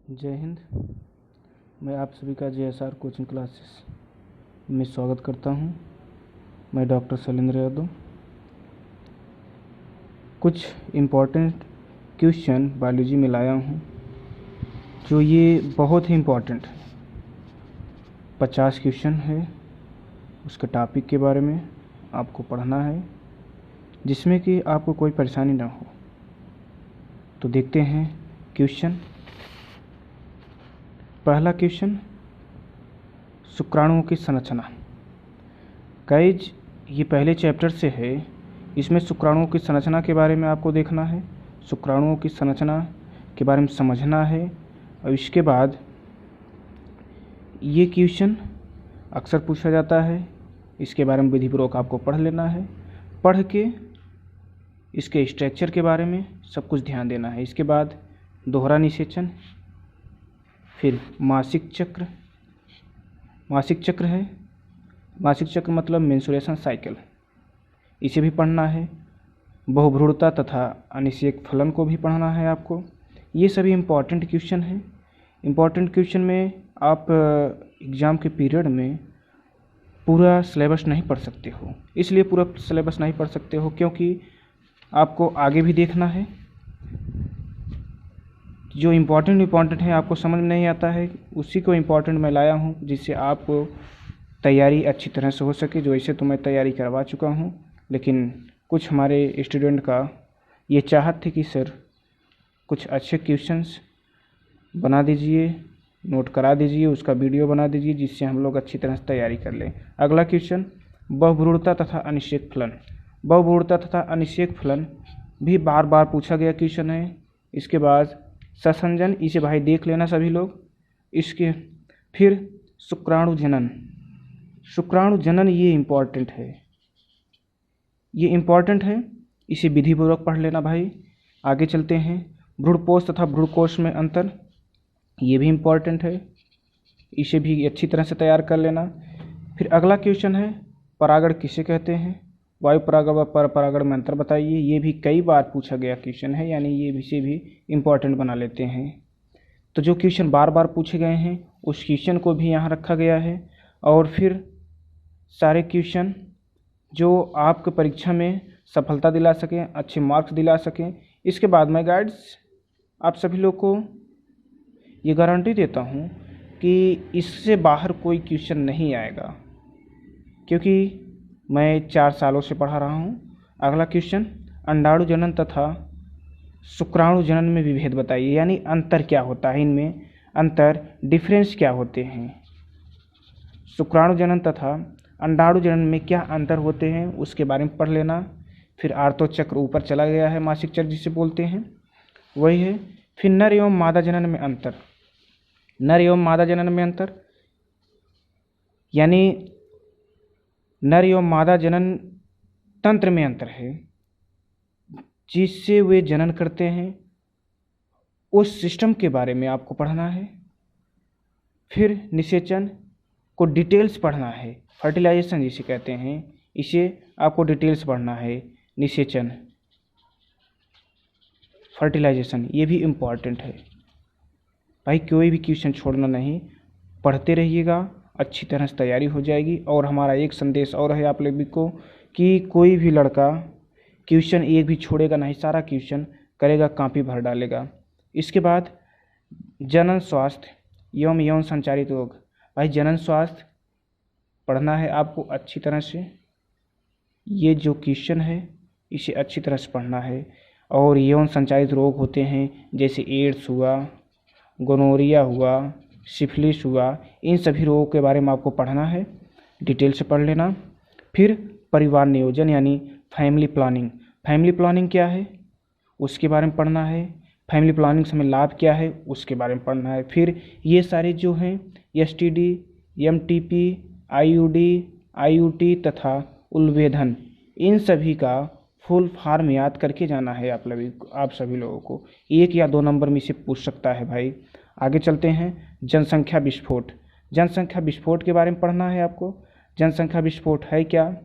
जय हिंद। मैं आप सभी का JSR कोचिंग क्लासेस में स्वागत करता हूं। मैं डॉक्टर शैलेंद्र यादव। कुछ इम्पोर्टेंट क्वेश्चन बायोलॉजी में लाया हूं जो ये बहुत ही इम्पोर्टेंट है। 50 क्वेश्चन है, उसके टॉपिक के बारे में आपको पढ़ना है जिसमें कि आपको कोई परेशानी ना हो। तो देखते हैं क्वेश्चन। पहला क्वेश्चन, शुक्राणुओं की संरचना। गाइज ये पहले चैप्टर से है, इसमें शुक्राणुओं की संरचना के बारे में आपको देखना है, शुक्राणुओं की संरचना के बारे में समझना है। और इसके बाद ये क्वेश्चन अक्सर पूछा जाता है, इसके बारे में विधिपूर्वक आपको पढ़ लेना है। पढ़ के इसके स्ट्रक्चर के बारे में सब कुछ ध्यान देना है। इसके बाद दोहरा निषेचन, फिर मासिक चक्र। मासिक चक्र है, मासिक चक्र मतलब मेंस्ट्रुएशन साइकिल, इसे भी पढ़ना है। बहुभ्रूणता तथा अनिषेक फलन को भी पढ़ना है आपको। ये सभी इम्पॉर्टेंट क्वेश्चन हैं। इम्पॉर्टेंट क्वेश्चन में आप एग्ज़ाम के पीरियड में पूरा सिलेबस नहीं पढ़ सकते हो। इसलिए पूरा सिलेबस नहीं पढ़ सकते हो क्योंकि आपको आगे भी देखना है। जो इम्पॉर्टेंट है आपको समझ में नहीं आता है, उसी को इम्पॉर्टेंट मैं लाया हूँ जिससे आपको तैयारी अच्छी तरह से हो सके। जो ऐसे तो मैं तैयारी करवा चुका हूँ, लेकिन कुछ हमारे स्टूडेंट का ये चाहत थी कि सर कुछ अच्छे क्वेश्चंस बना दीजिए, नोट करा दीजिए, उसका वीडियो बना दीजिए जिससे हम लोग अच्छी तरह से तैयारी कर लें। अगला क्वेश्चन, बहुभ्रूणता तथा अनिषेक फलन। बहुभ्रूणता तथा अनिषेक फलन भी बार बार पूछा गया क्वेश्चन है। इसके बाद ससंजन, इसे भाई देख लेना सभी लोग। इसके फिर शुक्राणु जनन। शुक्राणु जनन ये इम्पॉर्टेंट है, ये इम्पॉर्टेंट है, इसे विधिपूर्वक पढ़ लेना भाई। आगे चलते हैं, भ्रूणपोष तथा भ्रूणकोष में अंतर, ये भी इम्पॉर्टेंट है, इसे भी अच्छी तरह से तैयार कर लेना। फिर अगला क्वेश्चन है, परागण किसे कहते हैं, वायु परागण व पर परागण में अंतर बताइए। ये भी कई बार पूछा गया क्वेश्चन है, यानी ये विषय भी इम्पॉर्टेंट बना लेते हैं। तो जो क्वेश्चन बार बार पूछे गए हैं उस क्वेश्चन को भी यहाँ रखा गया है। और फिर सारे क्वेश्चन जो आपके परीक्षा में सफलता दिला सकें, अच्छे मार्क्स दिला सकें। इसके बाद मैं गाइड्स आप सभी लोग को ये गारंटी देता हूँ कि इससे बाहर कोई क्वेश्चन नहीं आएगा, क्योंकि मैं 4 सालों से पढ़ा रहा हूँ। अगला क्वेश्चन, अंडाणु जनन तथा शुक्राणु जनन में विभेद बताइए, यानी अंतर क्या होता है, इनमें अंतर डिफरेंस क्या होते हैं। शुक्राणु जनन तथा अंडाणु जनन में क्या अंतर होते हैं उसके बारे में पढ़ लेना। फिर आर्तो चक्र ऊपर चला गया है, मासिक चक्र जिसे बोलते हैं वही है। फिर नर एवं मादा जनन में अंतर। नर एवं मादा जनन में अंतर यानी नर एवं मादा जनन तंत्र में अंतर है, जिससे वे जनन करते हैं उस सिस्टम के बारे में आपको पढ़ना है। फिर निषेचन को डिटेल्स पढ़ना है, फर्टिलाइजेशन जिसे कहते हैं, इसे आपको डिटेल्स पढ़ना है। निषेचन, फर्टिलाइजेशन, ये भी इम्पॉर्टेंट है भाई। कोई भी क्वेश्चन छोड़ना नहीं, पढ़ते रहिएगा, अच्छी तरह से तैयारी हो जाएगी। और हमारा एक संदेश और है आप लोगों को कि कोई भी लड़का क्वेश्चन एक भी छोड़ेगा नहीं, सारा क्वेश्चन करेगा, कॉपी भर डालेगा। इसके बाद जनन स्वास्थ्य एवं यौन संचारित रोग। भाई जनन स्वास्थ्य पढ़ना है आपको अच्छी तरह से। ये जो क्वेश्चन है इसे अच्छी तरह से पढ़ना है। और यौन संचारित रोग होते हैं जैसे एड्स हुआ, गोनोरिया हुआ, सिफिलिस हुआ, इन सभी रोगों के बारे में आपको पढ़ना है, डिटेल से पढ़ लेना। फिर परिवार नियोजन यानी फैमिली प्लानिंग। फैमिली प्लानिंग क्या है उसके बारे में पढ़ना है। फैमिली प्लानिंग से हमें लाभ क्या है उसके बारे में पढ़ना है। फिर ये सारे जो हैं STD, MTP, IUD, IUT तथा उल्वेधन, इन सभी का फुल फॉर्म याद करके जाना है आप सभी लोगों को। 1 या 2 नंबर में इसे पूछ सकता है भाई। आगे चलते हैं, जनसंख्या विस्फोट। जनसंख्या विस्फोट के बारे में पढ़ना है आपको। जनसंख्या विस्फोट है क्या,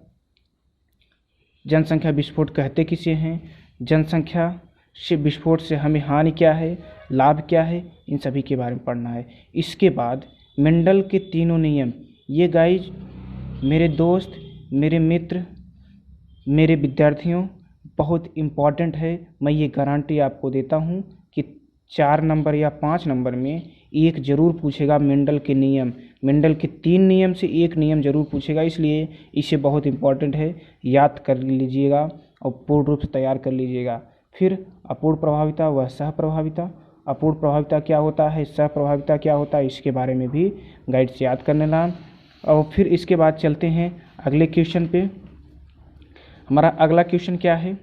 जनसंख्या विस्फोट कहते किसे हैं, जनसंख्या से विस्फोट से हमें हानि क्या है, लाभ क्या है, इन सभी के बारे में पढ़ना है। इसके बाद मेंडल के तीनों नियम, ये गाइज मेरे दोस्त, मेरे मित्र, मेरे विद्यार्थियों बहुत इम्पॉर्टेंट है। मैं ये गारंटी आपको देता हूँ कि 4 नंबर या 5 नंबर में एक ज़रूर पूछेगा मेंडल के नियम। मेंडल के 3 नियम से एक नियम ज़रूर पूछेगा, इसलिए इसे बहुत इम्पॉर्टेंट है, याद कर लीजिएगा और पूर्ण रूप से तैयार कर लीजिएगा। फिर अपूर्ण प्रभाविता व सह प्रभाविता। अपूर्ण प्रभाविता क्या होता है, सह प्रभाविता क्या होता है, इसके बारे में भी गाइड से याद कर लेना। और फिर इसके बाद चलते हैं अगले क्वेश्चन पे। हमारा अगला क्वेश्चन क्या है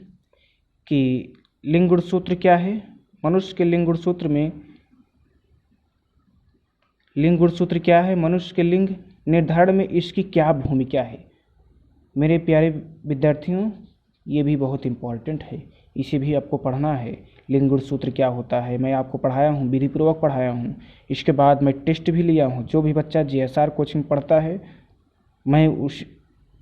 कि लिंग गुणसूत्र क्या है। मनुष्य के लिंग गुणसूत्र में लिंग गुणसूत्र क्या है, मनुष्य के लिंग निर्धारण में इसकी क्या भूमिका है। मेरे प्यारे विद्यार्थियों, ये भी बहुत इम्पॉर्टेंट है, इसे भी आपको पढ़ना है। लिंग गुणसूत्र क्या होता है मैं आपको पढ़ाया हूँ, विधिपूर्वक पढ़ाया हूँ। इसके बाद मैं टेस्ट भी लिया हूँ। जो भी बच्चा JSR कोचिंग पढ़ता है मैं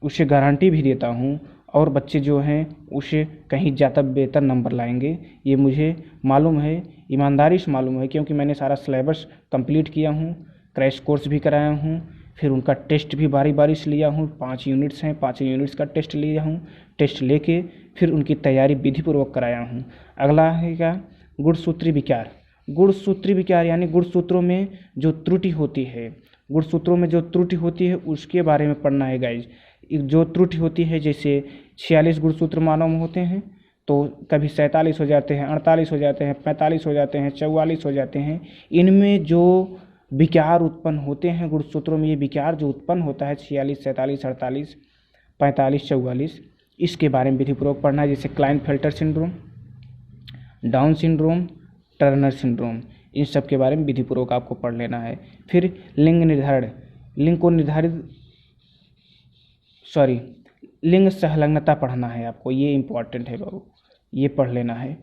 उसे गारंटी भी देता हूँ, और बच्चे जो हैं उसे कहीं ज़्यादा बेहतर नंबर लाएंगे, ये मुझे मालूम है, ईमानदारी से मालूम है, क्योंकि मैंने सारा सिलेबस कंप्लीट किया हूँ, क्रैश कोर्स भी कराया हूँ, फिर उनका टेस्ट भी बारी बारी से लिया हूँ। 5 यूनिट्स हैं, 5 यूनिट्स का टेस्ट लिया हूँ। टेस्ट लेके फिर उनकी तैयारी विधिपूर्वक कराया हूँ। अगला है क्या, गुणसूत्री विकार। गुणसूत्री विकार यानी गुणसूत्रों में जो त्रुटि होती है, गुणसूत्रों में जो त्रुटि होती है उसके बारे में पढ़ना है गाइज। जो त्रुटि होती है, जैसे 46 गुणसूत्र मानव में होते हैं, तो कभी 47 हो जाते हैं, 48 हो जाते हैं, 45 हो जाते हैं, 44 हो जाते हैं। इनमें जो विकार उत्पन्न होते हैं गुणसूत्रों में, ये विकार जो उत्पन्न होता है 46, 47, 48, 45, 44, इसके बारे में विधिपूर्वक पढ़ना है। जैसे Klinefelter syndrome, Down syndrome, Turner syndrome, इन सब के बारे में विधिपूर्वक आपको पढ़ लेना है। फिर लिंग निर्धारण, लिंग संलग्नता पढ़ना है आपको, ये इम्पॉर्टेंट है बाबू, ये पढ़ लेना है।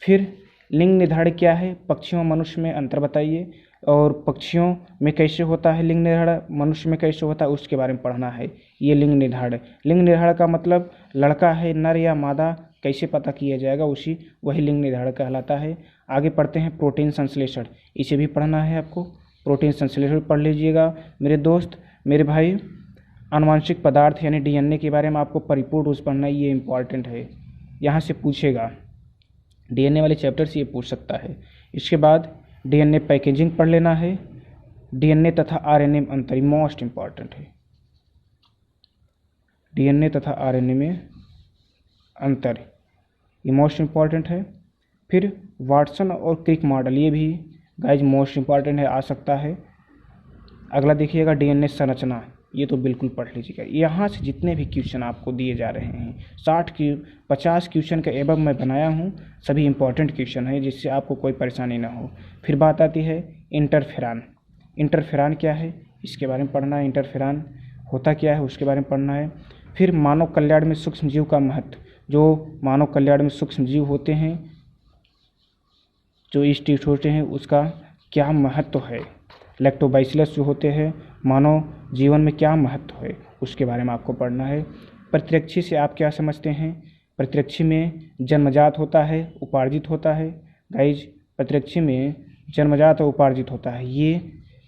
फिर लिंग निर्धारण क्या है, पक्षियों मनुष्य में अंतर बताइए, और पक्षियों में कैसे होता है लिंग निर्धारण, मनुष्य में कैसे होता है, उसके बारे में पढ़ना है। ये लिंग निर्धारण, लिंग निर्धारण का मतलब लड़का है नर या मादा कैसे पता किया जाएगा, वही लिंग निर्धारण कहलाता है। आगे पढ़ते हैं प्रोटीन संश्लेषण, इसे भी पढ़ना है आपको। प्रोटीन संश्लेषण पढ़ लीजिएगा मेरे दोस्त, मेरे भाई। आनुवंशिक पदार्थ यानी DNA के बारे में आपको परिपूर्ण रूप से पढ़ना है, ये इम्पॉर्टेंट है, यहाँ से पूछेगा, DNA वाले चैप्टर से ये पूछ सकता है। इसके बाद DNA पैकेजिंग पढ़ लेना है। DNA तथा RNA में अंतर मोस्ट इम्पॉर्टेंट है, DNA तथा RNA में अंतर ये मोस्ट इम्पॉर्टेंट है। फिर वाटसन और क्रिक मॉडल, ये भी गाइज मोस्ट इम्पॉर्टेंट है, आ सकता है। अगला देखिएगा DNA संरचना, ये तो बिल्कुल पढ़ लीजिएगा। यहाँ से जितने भी क्वेश्चन आपको दिए जा रहे हैं 50 क्वेश्चन का एबव मैं बनाया हूँ, सभी इंपॉर्टेंट क्वेश्चन है, जिससे आपको कोई परेशानी ना हो। फिर बात आती है इंटरफेरॉन। इंटरफेरॉन क्या है, इसके बारे में पढ़ना है। इंटरफेरॉन होता क्या है, उसके बारे में पढ़ना है। फिर मानव कल्याण में सूक्ष्म जीव का महत्व, जो मानव कल्याण में सूक्ष्म जीव होते हैं, जो ईस्ट होते हैं, उसका क्या महत्व है। लैक्टोबाइसिलस जो होते हैं, मानव जीवन में क्या महत्व है, उसके बारे में आपको पढ़ना है। प्रतिरक्षी से आप क्या समझते हैं, प्रतिरक्षी में जन्मजात होता है, उपार्जित होता है। गाइज प्रतिरक्षी में जन्मजात और उपार्जित होता है, ये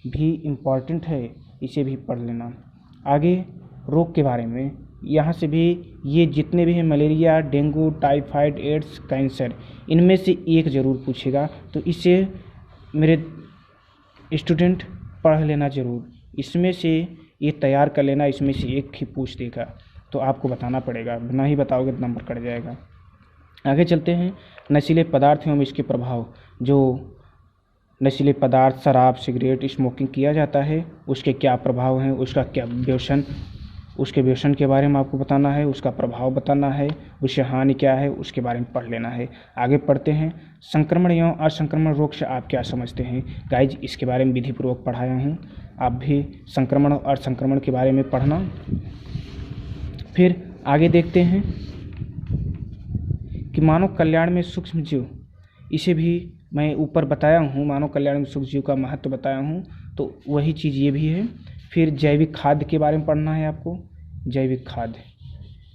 भी इम्पॉर्टेंट है, इसे भी पढ़ लेना। आगे रोग के बारे में, यहाँ से भी ये जितने भी हैं malaria, dengue, typhoid, AIDS, cancer, इनमें से एक ज़रूर पूछेगा, तो इसे मेरे स्टूडेंट पढ़ लेना ज़रूर। इसमें से ये तैयार कर लेना, इसमें से एक ही पूछ देगा तो आपको बताना पड़ेगा, ना ही बताओगे तो नंबर कट जाएगा। आगे चलते हैं नशीले पदार्थ एवं इसके प्रभाव। जो नशीले पदार्थ, शराब, सिगरेट, स्मोकिंग किया जाता है, उसके क्या प्रभाव हैं, उसका क्या व्यसन, उसके व्यसन के बारे में आपको बताना है, उसका प्रभाव बताना है, उससे हानि क्या है, उसके बारे में पढ़ लेना है। आगे पढ़ते हैं संक्रमण एवं असंक्रमण रोग से आप क्या समझते हैं। गाइज इसके बारे में विधिपूर्वक पढ़ाया हूँ, आप भी संक्रमण और असंक्रमण के बारे में पढ़ना। फिर आगे देखते हैं कि मानव कल्याण में सूक्ष्म जीव, इसे भी मैं ऊपर बताया हूँ, मानव कल्याण में सूक्ष्म जीव का महत्व बताया हूँ, तो वही चीज़ ये भी है। फिर जैविक खाद्य के बारे में पढ़ना है आपको, जैविक खाद्य,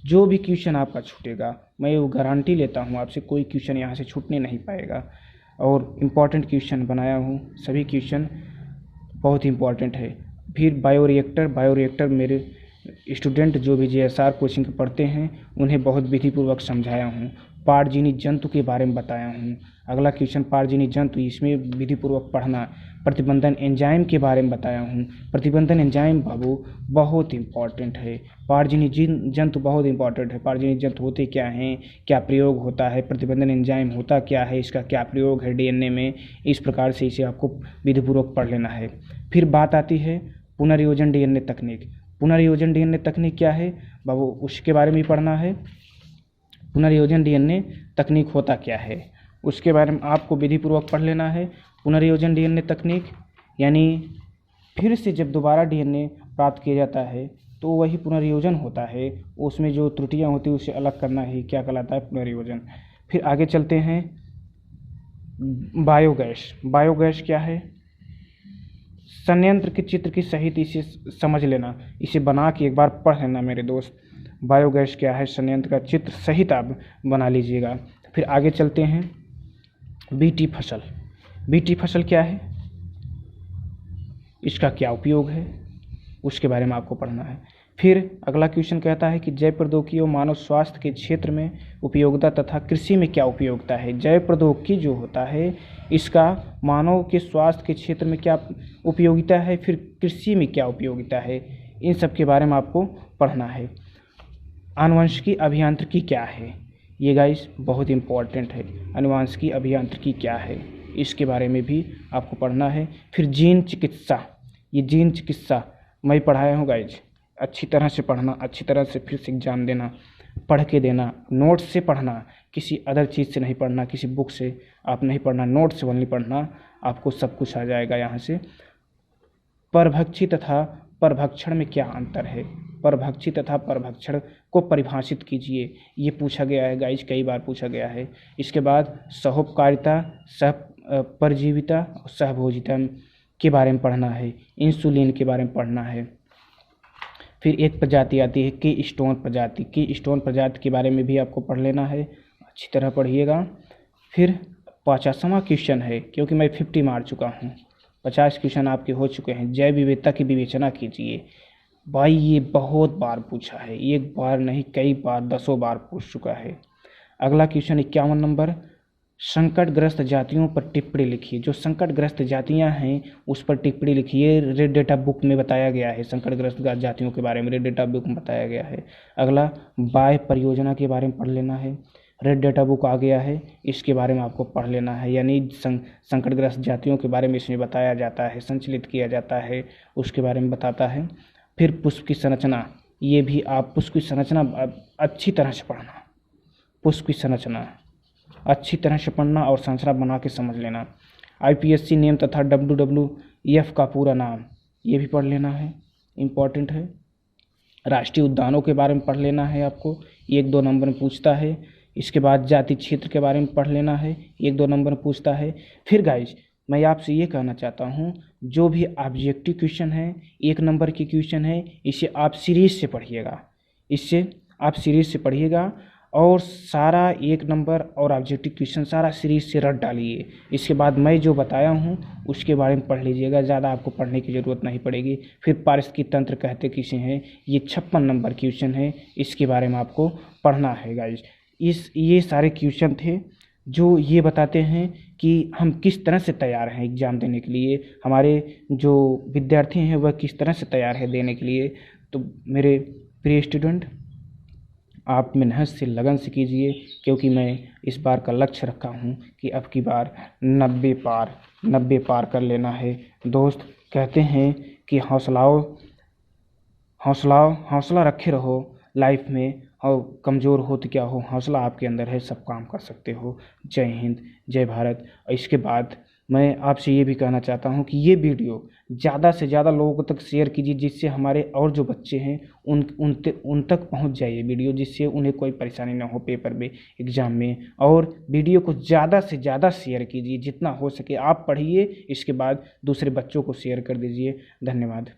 जो भी क्वेश्चन आपका छूटेगा, मैं वो गारंटी लेता हूँ आपसे, कोई क्वेश्चन यहाँ से छूटने नहीं पाएगा। और इम्पॉर्टेंट क्वेश्चन बनाया हूँ, सभी क्वेश्चन बहुत इम्पॉर्टेंट है। फिर बायोरिएक्टर मेरे स्टूडेंट जो भी JSR कोचिंग पढ़ते हैं उन्हें बहुत विधिपूर्वक समझाया हूँ। पारजीनी जंतु के बारे में बताया हूँ। अगला क्वेश्चन पारजीनी जंतु, इसमें विधिपूर्वक पढ़ना। प्रतिबंधन एंजाइम के बारे में बताया हूँ। प्रतिबंधन एंजाइम बाबू बहुत इम्पॉर्टेंट है। पारजीनी जंतु बहुत इम्पॉर्टेंट है। पारजीनी जंतु होते क्या हैं, क्या प्रयोग होता है, प्रतिबंधन एंजाइम होता क्या है, इसका क्या प्रयोग है DNA में, इस प्रकार से इसे आपको विधिपूर्वक पढ़ लेना है। फिर बात आती है पुनर्योजन DNA तकनीक। पुनर्योजन DNA तकनीक क्या है बाबू, उसके बारे में पढ़ना है। पुनर्योजन DNA तकनीक होता क्या है, उसके बारे में आपको विधिपूर्वक पढ़ लेना है। पुनर्योजन DNA तकनीक यानी फिर से जब दोबारा DNA प्राप्त किया जाता है तो वही पुनर्योजन होता है। उसमें जो त्रुटियां होती हैं उसे अलग करना ही क्या कहलाता है, पुनर्योजन। फिर आगे चलते हैं बायोगैस। बायोगैस क्या है, संयंत्र के चित्र की सहित इसे समझ लेना, इसे बना के एक बार पढ़ लेना मेरे दोस्त। बायोगैस क्या है, संयंत्र का चित्र सहित आप बना लीजिएगा। फिर आगे चलते हैं बीटी फसल। बीटी फसल क्या है, इसका क्या उपयोग है, उसके बारे में आपको पढ़ना है। फिर अगला क्वेश्चन कहता है कि जैव प्रौद्योगिकी और मानव स्वास्थ्य के क्षेत्र में उपयोगिता तथा कृषि में क्या उपयोगिता है। जैव प्रौद्योगिकी जो होता है इसका मानव के स्वास्थ्य के क्षेत्र में क्या उपयोगिता है, फिर कृषि में क्या उपयोगिता है, इन सब के बारे में आपको पढ़ना है। आनुवंशिकी अभियांत्रिकी क्या है, ये गाइस बहुत इम्पॉर्टेंट है। आनुवंशिकी अभियांत्रिकी क्या है, इसके बारे में भी आपको पढ़ना है। फिर जीन चिकित्सा, ये जीन चिकित्सा मैं पढ़ाया हूँ गाइज, अच्छी तरह से पढ़ना, अच्छी तरह से फिर से एग्जाम देना, पढ़ के देना, नोट से पढ़ना, किसी अदर चीज़ से नहीं पढ़ना, किसी बुक से आप नहीं पढ़ना, नोट से नहीं पढ़ना, आपको सब कुछ आ जाएगा यहाँ से। परभक्षी तथा परभक्षण में क्या अंतर है, परभक्षी तथा परभक्षण को परिभाषित कीजिए, ये पूछा गया है गाइज, कई बार पूछा गया है। इसके बाद सहोपकारिता, सह परजीविता और सहभोजिता के बारे में पढ़ना है। इंसुलिन के बारे में पढ़ना है। फिर एक प्रजाति आती है की स्टोन प्रजाति, की स्टोन प्रजाति के बारे में भी आपको पढ़ लेना है, अच्छी तरह पढ़िएगा। फिर 50वां क्वेश्चन है, क्योंकि मैं 50 मार चुका हूँ, 50 क्वेश्चन आपके हो चुके हैं। जैव विविधता की विवेचना कीजिए। भाई ये बहुत बार पूछा है, एक बार नहीं कई बार, 10 बार पूछ चुका है। अगला क्वेश्चन 51 नंबर, संकटग्रस्त जातियों पर टिप्पणी लिखिए। जो संकटग्रस्त जातियां हैं उस पर टिप्पणी लिखिए। रेड डेटा बुक में बताया गया है, संकटग्रस्त जातियों के बारे में रेड डेटा बुक में बताया गया है। अगला बाह्य परियोजना के बारे में पढ़ लेना है, रेड डेटा बुक आ गया है, इसके बारे में आपको पढ़ लेना है। यानी संकटग्रस्त जातियों के बारे में इसमें बताया जाता है, संचालित किया जाता है, उसके बारे में बताता है। फिर पुष्प की संरचना, ये भी आप पुष्प की संरचना अच्छी तरह से पढ़ना, पुष्प की संरचना अच्छी तरह से पढ़ना और संरचना बना के समझ लेना। IPSC नेम तथा WWF का पूरा नाम, ये भी पढ़ लेना है, इम्पॉर्टेंट है। राष्ट्रीय उद्यानों के बारे में पढ़ लेना है आपको, 1-2 नंबर में पूछता है। इसके बाद जाति क्षेत्र के बारे में पढ़ लेना है, 1-2 नंबर में पूछता है। फिर गाइज मैं आपसे ये कहना चाहता हूँ, जो भी ऑब्जेक्टिव क्वेश्चन है, 1 नंबर के क्वेश्चन है, इसे आप सीरीज से पढ़िएगा, इससे आप सीरीज से पढ़िएगा और सारा 1 नंबर और ऑब्जेक्टिव क्वेश्चन सारा सीरीज से रट डालिए। इसके बाद मैं जो बताया हूँ उसके बारे में पढ़ लीजिएगा, ज़्यादा आपको पढ़ने की ज़रूरत नहीं पड़ेगी। फिर पारिस्थितिकी तंत्र कहते किसे हैं, ये 56 नंबर क्वेश्चन है, इसके बारे में आपको पढ़ना है गाइज। ये सारे क्वेश्चन थे जो ये बताते हैं कि हम किस तरह से तैयार हैं एग्ज़ाम देने के लिए, हमारे जो विद्यार्थी हैं वह किस तरह से तैयार है देने के लिए। तो मेरे प्रिय स्टूडेंट, आप मेहनत से लगन से कीजिए, क्योंकि मैं इस बार का लक्ष्य रखा हूँ कि अब की बार 90 पार कर लेना है। दोस्त कहते हैं कि हौसला रखे रहो लाइफ में, और कमज़ोर हो तो क्या हो, हौसला आपके अंदर है, सब काम कर सकते हो। जय हिंद, जय भारत। और इसके बाद मैं आपसे ये भी कहना चाहता हूँ कि ये वीडियो ज़्यादा से ज़्यादा लोगों तक शेयर कीजिए, जिससे हमारे और जो बच्चे हैं उन तक पहुँच जाए ये वीडियो, जिससे उन्हें कोई परेशानी ना हो पेपर में, एग्ज़ाम में। और वीडियो को ज़्यादा से ज़्यादा शेयर कीजिए, जितना हो सके आप पढ़िए, इसके बाद दूसरे बच्चों को शेयर कर दीजिए। धन्यवाद।